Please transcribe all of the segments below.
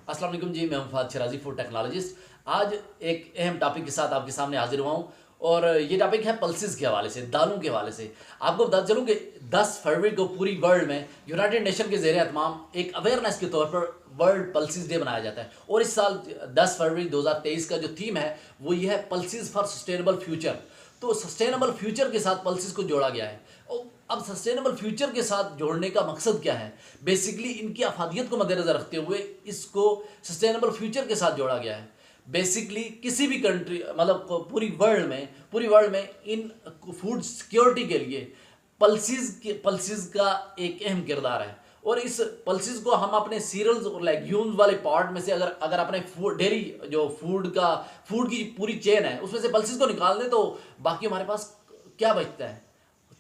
अस्सलाम वालेकुम जी, मैं मुफाद शराजी, फूड टेक्नोलॉजिस्ट। आज एक अहम टॉपिक के साथ आपके सामने हाजिर हुआ हूँ और ये टॉपिक है पल्सेस के हवाले से, दालों के हवाले से। आपको बता चलूँ कि 10 फरवरी को पूरी वर्ल्ड में यूनाइटेड नेशन के ज़ेर एहतमाम एक अवेयरनेस के तौर पर वर्ल्ड पल्सेस डे मनाया जाता है। और इस साल 10 फरवरी 2023 का जो थीम है वो ये है पल्सेस फॉर सस्टेनेबल फ्यूचर। तो सस्टेनेबल फ्यूचर के साथ पल्सेस को जोड़ा गया है। और अब सस्टेनेबल फ्यूचर के साथ जोड़ने का मकसद क्या है? बेसिकली इनकी अफादियत को मद्देनजर रखते हुए इसको सस्टेनेबल फ्यूचर के साथ जोड़ा गया है। बेसिकली किसी भी कंट्री मतलब पूरी वर्ल्ड में इन फूड सिक्योरिटी के लिए पल्सेस का एक अहम किरदार है। और इस पल्सेस को हम अपने सीरियल्स और लेग्यूम्स वाले पार्ट में से अगर अपने डेली जो फूड की पूरी चेन है उसमें से पल्सेस को निकाल दें तो बाकी हमारे पास क्या बचता है?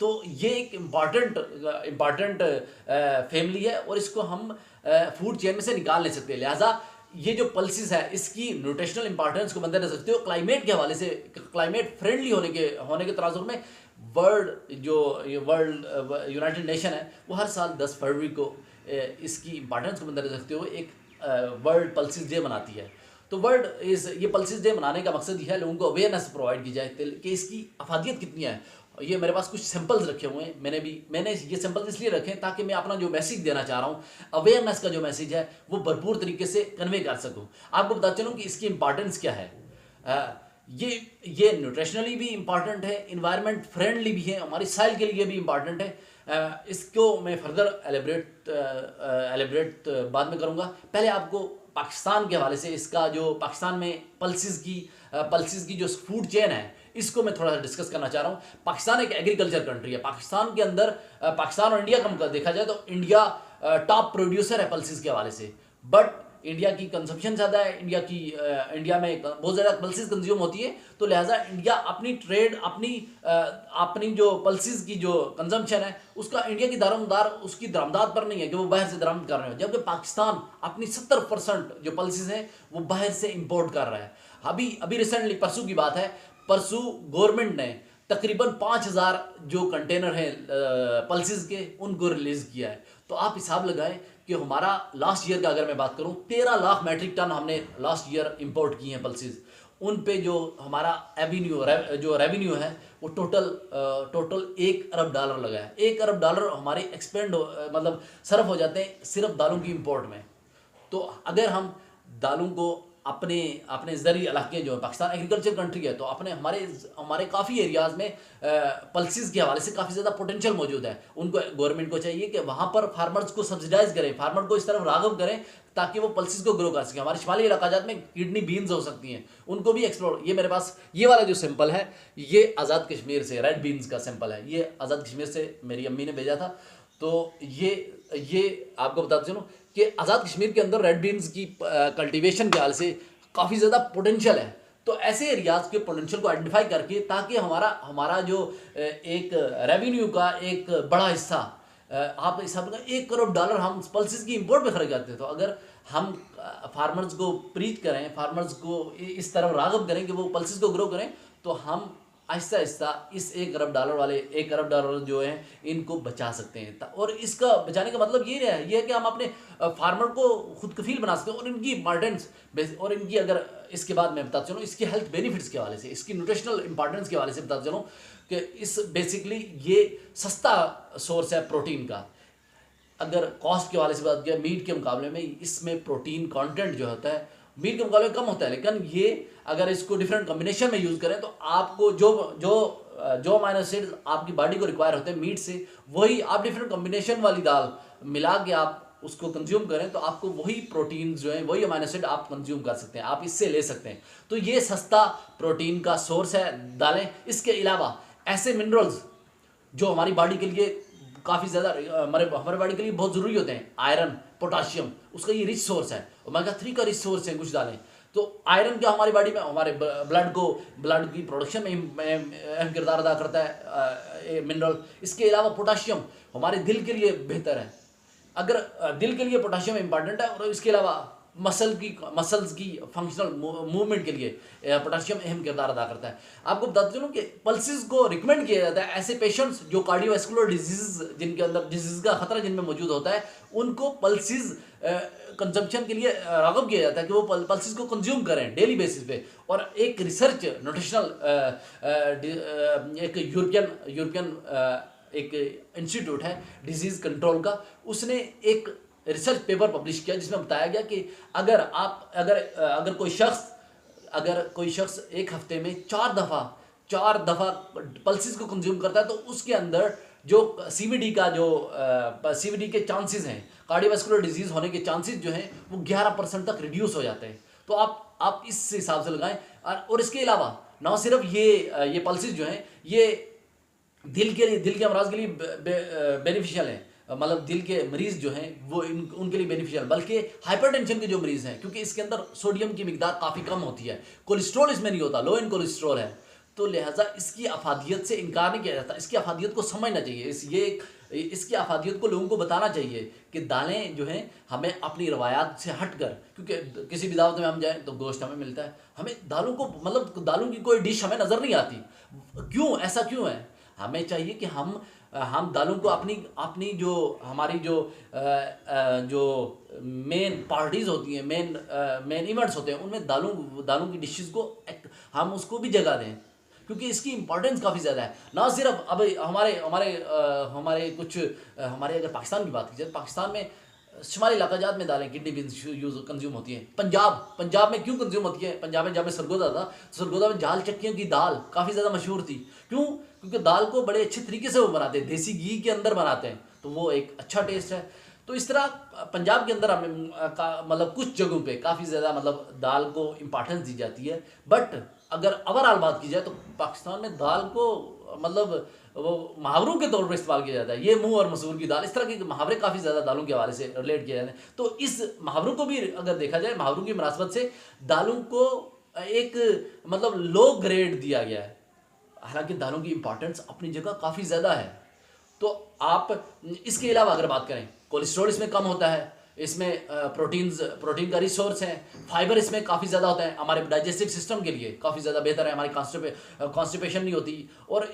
तो ये एक इम्पॉर्टेंट फैमिली है और इसको हम फूड चेन में से निकाल नहीं सकते। लिहाजा ये जो पल्सेस है इसकी न्यूट्रिशनल इंपॉर्टेंस को मद्देनजर रखते हुए क्लाइमेट के हवाले से, क्लाइमेट फ्रेंडली होने के तनाजुर में वर्ल्ड यूनाइटेड नेशन है वो हर साल 10 फरवरी को इसकी इंपॉर्टेंस को मद्देनजर रखते हुए एक वर्ल्ड पल्सेस डे मनाती है। तो ये पल्सेस डे मनाने का मकसद ये है लोगों को अवेयरनेस प्रोवाइड की जाए कि इसकी अफादियत कितनी है। ये मेरे पास कुछ सैंपल्स रखे हुए हैं। मैंने ये सैंपल्स इसलिए रखे हैं ताकि मैं अपना जो मैसेज देना चाह रहा हूँ, अवेयरनेस का जो मैसेज है वो भरपूर तरीके से कन्वे कर सकूँ। आपको बता चलूँ कि इसकी इंपॉर्टेंस क्या है। ये न्यूट्रिशनली भी इम्पॉर्टेंट है, इन्वायरमेंट फ्रेंडली भी है, हमारी साइल के लिए भी इम्पॉर्टेंट है। इसको मैं फर्दर एलिब्रेट बाद में करूँगा। पहले आपको पाकिस्तान के हवाले से इसका जो पाकिस्तान में पल्सेस की जो फूड चेन है इसको मैं थोड़ा सा डिस्कस करना चाह रहा हूँ। पाकिस्तान एक एग्रीकल्चर कंट्री है। पाकिस्तान के अंदर पाकिस्तान और इंडिया का देखा जाए तो इंडिया टॉप प्रोड्यूसर है पल्सेस के हवाले से। बट इंडिया की कंजम्पशन ज़्यादा है, इंडिया में बहुत ज़्यादा पल्सेस कंज्यूम होती है। तो लिहाजा इंडिया अपनी जो पल्सेस की जो कंजम्पशन है उसका इंडिया की उसकी दरामदात पर नहीं है कि वो बाहर से दरामद कर रहे हो, जबकि पाकिस्तान अपनी 70% जो पल्सेस हैं वो बाहर से इंपोर्ट कर रहा है। अभी रिसेंटली परसों की बात है, परसों गवर्नमेंट ने तकरीबन 5000 जो कंटेनर हैं पल्सेस के उनको रिलीज़ किया है। तो आप हिसाब लगाएं कि हमारा लास्ट ईयर का अगर मैं बात करूं 13 लाख मैट्रिक टन हमने लास्ट ईयर इंपोर्ट किए हैं पल्सेस। उन पे जो हमारा रेवेन्यू है वो टोटल $1 अरब लगा है। $1 अरब हमारे मतलब सर्फ हो जाते हैं सिर्फ दालों की इंपोर्ट में। तो अगर हम दालों को अपने ज़रिए इलाके जो पाकिस्तान एग्रीकल्चर कंट्री है तो हमारे काफ़ी एरियाज़ में पल्सेस के हवाले से काफ़ी ज़्यादा पोटेंशियल मौजूद है। उनको गवर्नमेंट को चाहिए कि वहाँ पर फार्मर्स को सब्सिडाइज करें, फार्मर को इस तरफ राग़िब करें ताकि वो पल्सेस को ग्रो कर सकें। हमारे शिमाली इलाकाजात में किडनी बीन्स हो सकती हैं, उनको भी एक्सप्लोर। ये मेरे पास ये वाला जो सैंपल है ये आज़ाद कश्मीर से रेड बीन्स का सैंपल है। ये आज़ाद कश्मीर से मेरी अम्मी ने भेजा था। तो ये आपको बताते चलूँ कि आज़ाद कश्मीर के अंदर रेड बीन्स की कल्टीवेशन के हाल से काफ़ी ज़्यादा पोटेंशियल है। तो ऐसे एरियाज़ के पोटेंशियल को आइडेंटिफाई करके ताकि हमारा जो एक रेवेन्यू का एक बड़ा हिस्सा आप हिसाब लगा $1 करोड़ हम पल्सेस की इंपोर्ट पे खर्च करते हैं। तो अगर हम फार्मर्स को प्रीच करें, फार्मर्स को इस तरफ राग़िब करें कि वो पल्सेस को ग्रो करें, तो हम आहिस्ता आहिस्ता इस $1 अरब जो हैं इनको बचा सकते हैं। और इसका बचाने का मतलब ये है कि हम अपने फार्मर को खुद कफील बना सकते हैं। और इनकी इंपॉर्टेंस और इनकी अगर इसके बाद मैं बताता चलूँ इसके हेल्थ बेनिफिट्स के हवाले से, इसकी न्यूट्रिशनल इंपॉर्टेंस के हवाले से बताता चलूँ कि बेसिकली ये सस्ता सोर्स है प्रोटीन का। अगर कॉस्ट के हवाले से बात किया मीट के मुकाबले में इसमें प्रोटीन कंटेंट जो होता है मीट के मुकाबले कम होता है, लेकिन ये अगर इसको डिफरेंट कॉम्बिनेशन में यूज़ करें तो आपको जो अमीनो एसिड्स आपकी बॉडी को रिक्वायर होते हैं मीट से, वही आप डिफरेंट कॉम्बिनेशन वाली दाल मिला के आप उसको कंज्यूम करें तो आपको वही प्रोटीन जो है वही अमीनो एसिड आप कंज्यूम कर सकते हैं, आप इससे ले सकते हैं। तो ये सस्ता प्रोटीन का सोर्स है दालें। इसके अलावा ऐसे मिनरल्स जो हमारी बॉडी के लिए काफ़ी ज़्यादा हमारे बॉडी के लिए बहुत ज़रूरी होते हैं, आयरन, पोटाशियम, उसका ये रिच सोर्स है। ओमेगा 3 का रिच सोर्स है कुछ दालें। तो आयरन क्या हमारी बॉडी में हमारे ब्लड की प्रोडक्शन में अहम किरदार अदा करता है मिनरल। इसके अलावा पोटाशियम हमारे दिल के लिए बेहतर है। अगर दिल के लिए पोटाशियम इंपॉर्टेंट है और इसके अलावा मसल्स की फंक्शनल मूवमेंट के लिए पोटेशियम अहम किरदार अदा करता है। आपको बताते चलूँ कि पल्सेस को रिकमेंड किया जाता है ऐसे पेशेंट्स जो कार्डियोवैस्कुलर डिजीज जिनके अंदर डिजीज का खतरा जिनमें मौजूद होता है, उनको पल्सेस कंजम्पशन के लिए राग़िब किया जाता है कि वो पल्सेस को कंज्यूम करें डेली बेसिस पे। और एक रिसर्च न्यूट्रिशनल एक यूरोपियन एक इंस्टीट्यूट है डिजीज़ कंट्रोल का, उसने एक रिसर्च पेपर पब्लिश किया जिसमें बताया गया कि अगर कोई शख्स एक हफ्ते में चार दफ़ा पल्सेस को कंज्यूम करता है तो उसके अंदर जो सीवीडी के चांसेस हैं, कार्डियोवैस्कुलर डिजीज़ होने के चांसेस जो हैं वो 11% तक रिड्यूस हो जाते हैं। तो आप इस हिसाब से लगाएं। और इसके अलावा ना सिर्फ ये पल्सेस जो हैं ये दिल के अमराज के लिए बेनिफिशियल है, मतलब दिल के मरीज़ जो हैं वो उनके लिए बेनिफिशियल, बल्कि हाइपरटेंशन के जो मरीज़ हैं, क्योंकि इसके अंदर सोडियम की मिकदार काफ़ी कम होती है, कोलेस्ट्रॉल इसमें नहीं होता, लो इन कोलेस्ट्रॉल है, तो लिहाजा इसकी अफादियत से इनकार नहीं किया जाता। इसकी अफादियत को समझना चाहिए, इसकी अफादियत को लोगों को बताना चाहिए कि दालें जो हैं हमें अपनी रवायात से हट कर, क्योंकि किसी भी दावत में हम जाएँ तो गोश्त हमें मिलता है, हमें दालों की कोई डिश हमें नज़र नहीं आती। क्यों ऐसा क्यों है? हमें चाहिए कि हम दालों को अपनी जो हमारी जो मेन पार्टीज़ होती हैं, मेन इवेंट्स होते हैं, उनमें दालों की डिशेस को हम उसको भी जगह दें, क्योंकि इसकी इंपॉर्टेंस काफ़ी ज़्यादा है। ना सिर्फ अब हमारे अगर पाकिस्तान की बात की जाए, पाकिस्तान में शुमाली इलाकाजात में दालें किडनी बीन्स कंज्यूम होती हैं। पंजाब में क्यों कंज्यूम होती है? पंजाब में जब मैं सरगोदा था, सरगोदा में जाल चक्कियों की दाल काफ़ी ज़्यादा मशहूर थी। क्यों? क्योंकि दाल को बड़े अच्छे तरीके से वो बनाते हैं, देसी घी के अंदर बनाते हैं, तो वो एक अच्छा टेस्ट है। तो इस तरह पंजाब के अंदर हमें मतलब कुछ जगहों पे काफ़ी ज़्यादा मतलब दाल को इम्पॉर्टेंस दी जाती है। बट अगर ओवरऑल बात की जाए तो पाकिस्तान में दाल को मतलब वो मुहावरों के तौर पर इस्तेमाल किया जाता है। ये मुँह और मसूर की दाल, इस तरह के मुहावरे काफ़ी ज़्यादा दालों के हवाले से रिलेट किए जाते हैं। तो इस मुहावरों को भी अगर देखा जाए, मुहावरों की मुनासबत से दालों को एक मतलब लो ग्रेड दिया गया है, हालांकि दालों की इंपॉर्टेंस अपनी जगह काफ़ी ज़्यादा है। तो आप इसके अलावा अगर बात करें, कोलेस्ट्रॉल इसमें कम होता है, इसमें प्रोटीन का रिसोर्स है, फाइबर इसमें काफ़ी ज़्यादा होता है, हमारे डाइजेस्टिव सिस्टम के लिए काफ़ी ज़्यादा बेहतर है, हमारी कॉन्स्टिपेशन नहीं होती। और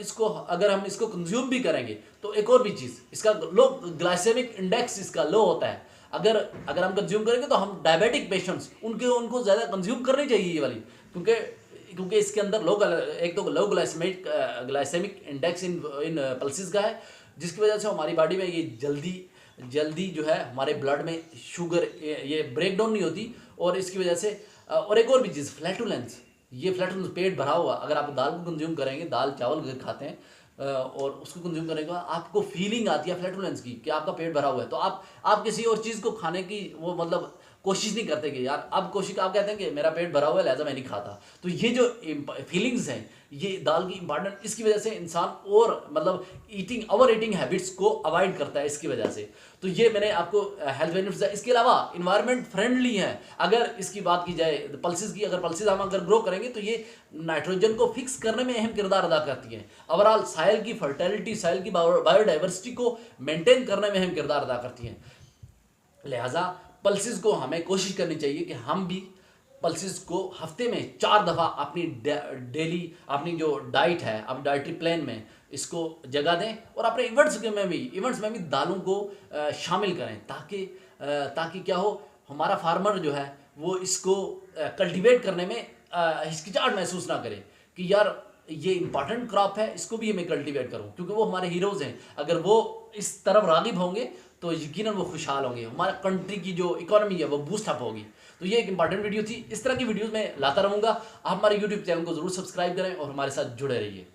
अगर हम इसको कंज्यूम भी करेंगे तो एक और भी चीज़, इसका लो ग्लाइसेमिक इंडेक्स इसका लो होता है। अगर हम कंज्यूम करेंगे तो हम डायबिटिक पेशेंट्स उनको ज़्यादा कंज्यूम करनी चाहिए ये वाली, क्योंकि इसके अंदर एक तो लो ग्लाइसेमिक इंडेक्स इन पल्सेस का है, जिसकी वजह से हमारी बॉडी में ये जल्दी जो है हमारे ब्लड में शुगर ये ब्रेक डाउन नहीं होती। और इसकी वजह से और एक और भी चीज़, फ्लैटुलेंस, पेट भरा हुआ, अगर आप दाल को कंज्यूम करेंगे, दाल चावल खाते हैं और उसको कंज्यूम करने के बाद आपको फीलिंग आती है फ्लैटुलेंस की कि आपका पेट भरा हुआ है, तो आप किसी और चीज़ को खाने की वो मतलब कोशिश नहीं करते कि यार आप कहते हैं कि मेरा पेट भरा हुआ है लिहाजा मैं नहीं खाता। तो ये जो फीलिंग्स हैं, ये दाल की इंपॉर्टेंट, इसकी वजह से इंसान और मतलब ओवर ईटिंग हैबिट्स को अवॉइड करता है इसकी वजह से। तो ये मैंने आपको हेल्थ बेनिफिट्स है। इसके अलावा इन्वायरमेंट फ्रेंडली है। अगर इसकी बात की जाए पल्सेस की, अगर पल्सेस हम ग्रो करेंगे तो ये नाइट्रोजन को फिक्स करने में अहम किरदार अदा करती है। ओवरऑल साइल की फर्टिलिटी, साइल की बायोडाइवर्सिटी को मेंटेन करने में अहम किरदार अदा करती हैं। लिहाजा पल्सेस को हमें कोशिश करनी चाहिए कि हम भी पल्सेस को हफ्ते में 4 दफ़ा अपनी डेली अपनी जो डाइट है, अपनी डाइटरी प्लान में इसको जगह दें, और अपने इवेंट्स में भी दालों को शामिल करें, ताकि क्या हो, हमारा फार्मर जो है वो इसको कल्टीवेट करने में हिचकिचाहट महसूस ना करे कि यार ये इंपॉर्टेंट क्रॉप है, इसको भी मैं कल्टीवेट करूं, क्योंकि वो हमारे हीरोज़ हैं। अगर वो इस तरफ राग़िब होंगे तो यकीनन वो खुशहाल होंगे, हमारा कंट्री की जो इकोनॉमी है वो बूस्ट अप होगी। तो ये एक इंपॉर्टेंट वीडियो थी। इस तरह की वीडियोस मैं लाता रहूँगा। आप हमारे यूट्यूब चैनल को ज़रूर सब्सक्राइब करें और हमारे साथ जुड़े रहिए।